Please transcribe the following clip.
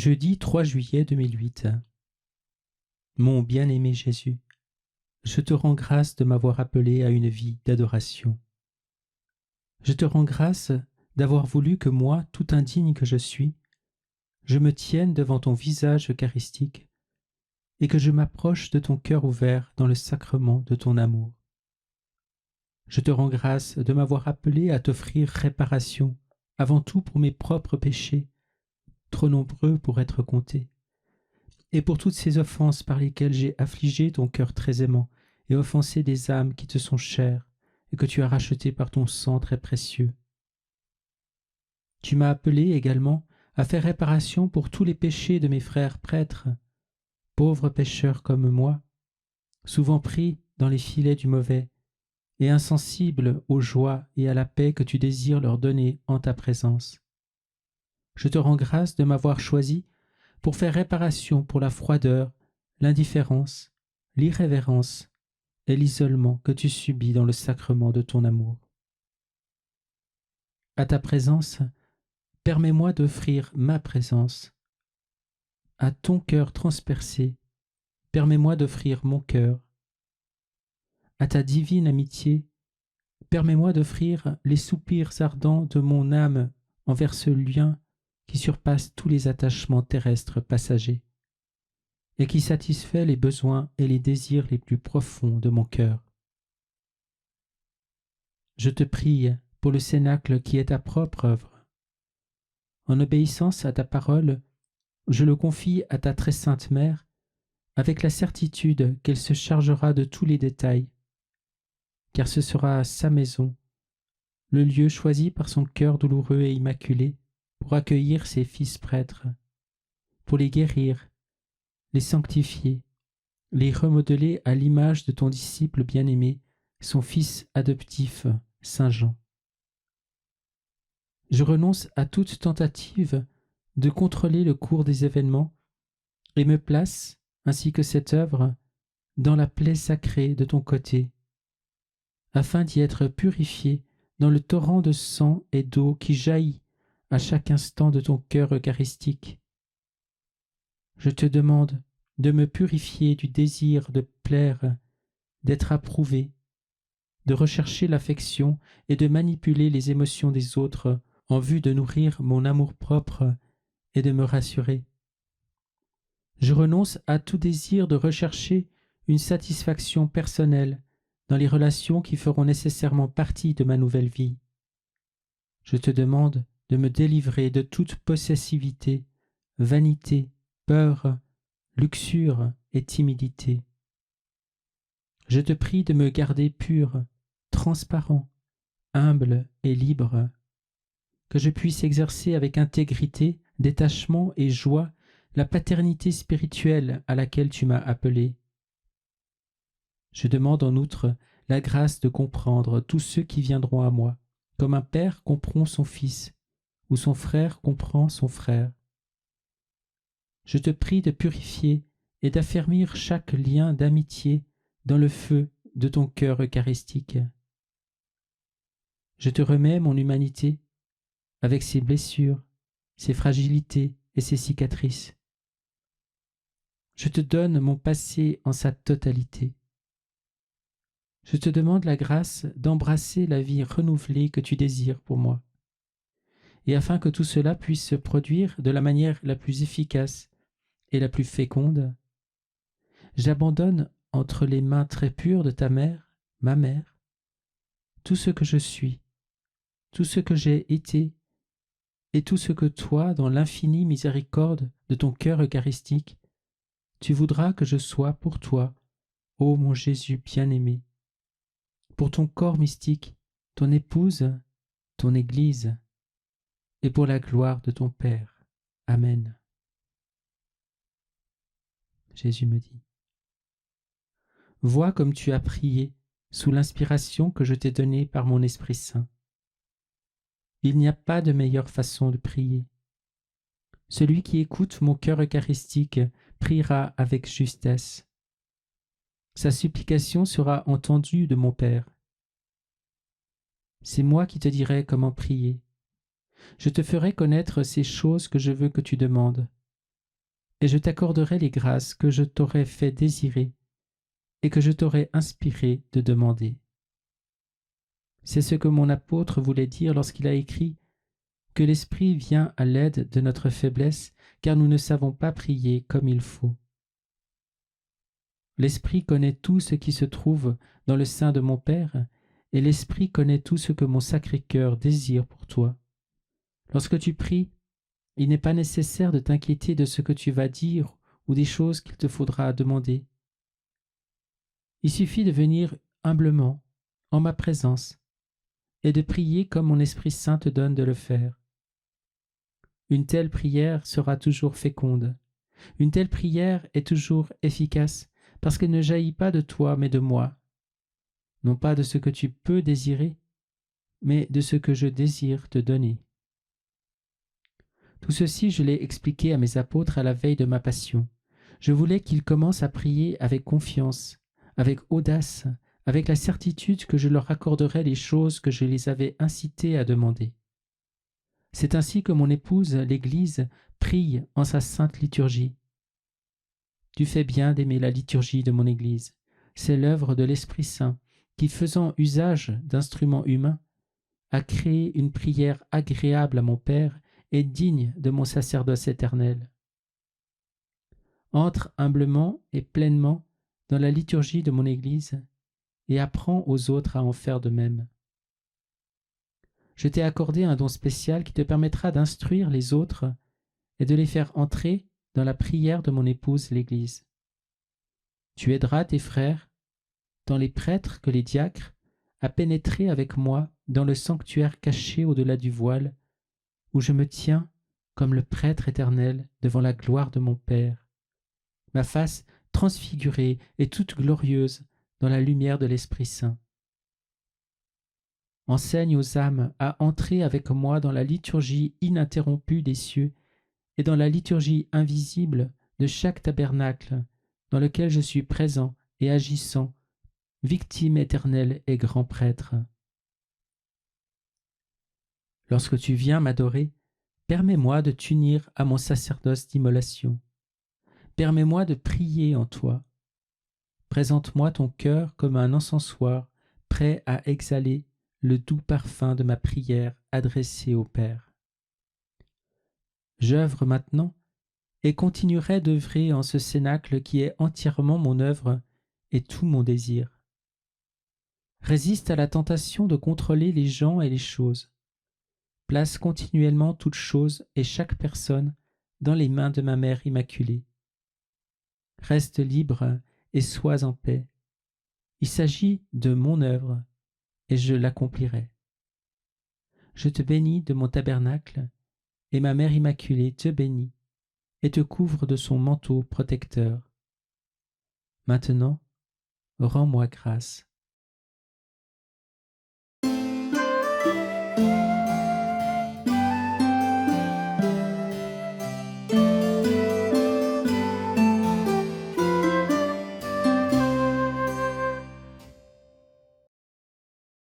Jeudi 3 juillet 2008. Mon bien-aimé Jésus, je te rends grâce de m'avoir appelé à une vie d'adoration. Je te rends grâce d'avoir voulu que moi, tout indigne que je suis, je me tienne devant ton visage eucharistique et que je m'approche de ton cœur ouvert dans le sacrement de ton amour. Je te rends grâce de m'avoir appelé à t'offrir réparation, avant tout pour mes propres péchés, trop nombreux pour être comptés, et pour toutes ces offenses par lesquelles j'ai affligé ton cœur très aimant et offensé des âmes qui te sont chères et que tu as rachetées par ton sang très précieux. Tu m'as appelé également à faire réparation pour tous les péchés de mes frères prêtres, pauvres pécheurs comme moi, souvent pris dans les filets du mauvais et insensibles aux joies et à la paix que tu désires leur donner en ta présence. Je te rends grâce de m'avoir choisi pour faire réparation pour la froideur, l'indifférence, l'irrévérence et l'isolement que tu subis dans le sacrement de ton amour. À ta présence, permets-moi d'offrir ma présence. À ton cœur transpercé, permets-moi d'offrir mon cœur. À ta divine amitié, permets-moi d'offrir les soupirs ardents de mon âme envers ce lien qui surpasse tous les attachements terrestres passagers et qui satisfait les besoins et les désirs les plus profonds de mon cœur. Je te prie pour le cénacle qui est ta propre œuvre. En obéissance à ta parole, je le confie à ta très sainte mère, avec la certitude qu'elle se chargera de tous les détails, car ce sera sa maison, le lieu choisi par son cœur douloureux et immaculé pour accueillir ses fils prêtres, pour les guérir, les sanctifier, les remodeler à l'image de ton disciple bien-aimé, son fils adoptif, Saint Jean. Je renonce à toute tentative de contrôler le cours des événements et me place, ainsi que cette œuvre, dans la plaie sacrée de ton côté, afin d'y être purifié dans le torrent de sang et d'eau qui jaillit à chaque instant de ton cœur eucharistique. Je te demande de me purifier du désir de plaire, d'être approuvé, de rechercher l'affection et de manipuler les émotions des autres en vue de nourrir mon amour-propre et de me rassurer. Je renonce à tout désir de rechercher une satisfaction personnelle dans les relations qui feront nécessairement partie de ma nouvelle vie. Je te demande de me délivrer de toute possessivité, vanité, peur, luxure et timidité. Je te prie de me garder pur, transparent, humble et libre, que je puisse exercer avec intégrité, détachement et joie la paternité spirituelle à laquelle tu m'as appelé. Je demande en outre la grâce de comprendre tous ceux qui viendront à moi, comme un père comprend son fils, ou son frère comprend son frère. Je te prie de purifier et d'affermir chaque lien d'amitié dans le feu de ton cœur eucharistique. Je te remets mon humanité, avec ses blessures, ses fragilités et ses cicatrices. Je te donne mon passé en sa totalité. Je te demande la grâce d'embrasser la vie renouvelée que tu désires pour moi. Et afin que tout cela puisse se produire de la manière la plus efficace et la plus féconde, j'abandonne entre les mains très pures de ta mère, ma mère, tout ce que je suis, tout ce que j'ai été et tout ce que toi, dans l'infinie miséricorde de ton cœur eucharistique, tu voudras que je sois pour toi, ô mon Jésus bien-aimé, pour ton corps mystique, ton épouse, ton Église, et pour la gloire de ton Père. Amen. Jésus me dit, vois comme tu as prié sous l'inspiration que je t'ai donnée par mon Esprit Saint. Il n'y a pas de meilleure façon de prier. Celui qui écoute mon cœur eucharistique priera avec justesse. Sa supplication sera entendue de mon Père. C'est moi qui te dirai comment prier. Je te ferai connaître ces choses que je veux que tu demandes, et je t'accorderai les grâces que je t'aurais fait désirer et que je t'aurais inspiré de demander. C'est ce que mon apôtre voulait dire lorsqu'il a écrit que l'Esprit vient à l'aide de notre faiblesse, car nous ne savons pas prier comme il faut. L'Esprit connaît tout ce qui se trouve dans le sein de mon Père, et l'Esprit connaît tout ce que mon Sacré-Cœur désire pour toi. Lorsque tu pries, il n'est pas nécessaire de t'inquiéter de ce que tu vas dire ou des choses qu'il te faudra demander. Il suffit de venir humblement en ma présence et de prier comme mon Esprit Saint te donne de le faire. Une telle prière sera toujours féconde. Une telle prière est toujours efficace parce qu'elle ne jaillit pas de toi mais de moi, non pas de ce que tu peux désirer, mais de ce que je désire te donner. Tout ceci, je l'ai expliqué à mes apôtres à la veille de ma passion. Je voulais qu'ils commencent à prier avec confiance, avec audace, avec la certitude que je leur accorderais les choses que je les avais incités à demander. C'est ainsi que mon épouse, l'Église, prie en sa sainte liturgie. Tu fais bien d'aimer la liturgie de mon Église. C'est l'œuvre de l'Esprit Saint qui, faisant usage d'instruments humains, a créé une prière agréable à mon Père et digne de mon sacerdoce éternel. Entre humblement et pleinement dans la liturgie de mon Église et apprends aux autres à en faire de même. Je t'ai accordé un don spécial qui te permettra d'instruire les autres et de les faire entrer dans la prière de mon épouse l'Église. Tu aideras tes frères, tant les prêtres que les diacres, à pénétrer avec moi dans le sanctuaire caché au-delà du voile, où je me tiens comme le prêtre éternel devant la gloire de mon Père, ma face transfigurée et toute glorieuse dans la lumière de l'Esprit Saint. Enseigne aux âmes à entrer avec moi dans la liturgie ininterrompue des cieux et dans la liturgie invisible de chaque tabernacle dans lequel je suis présent et agissant, victime éternelle et grand prêtre. Lorsque tu viens m'adorer, permets-moi de t'unir à mon sacerdoce d'immolation. Permets-moi de prier en toi. Présente-moi ton cœur comme un encensoir prêt à exhaler le doux parfum de ma prière adressée au Père. J'œuvre maintenant et continuerai d'œuvrer en ce cénacle qui est entièrement mon œuvre et tout mon désir. Résiste à la tentation de contrôler les gens et les choses. Place continuellement toutes choses et chaque personne dans les mains de ma Mère Immaculée. Reste libre et sois en paix. Il s'agit de mon œuvre et je l'accomplirai. Je te bénis de mon tabernacle et ma Mère Immaculée te bénit et te couvre de son manteau protecteur. Maintenant, rends-moi grâce.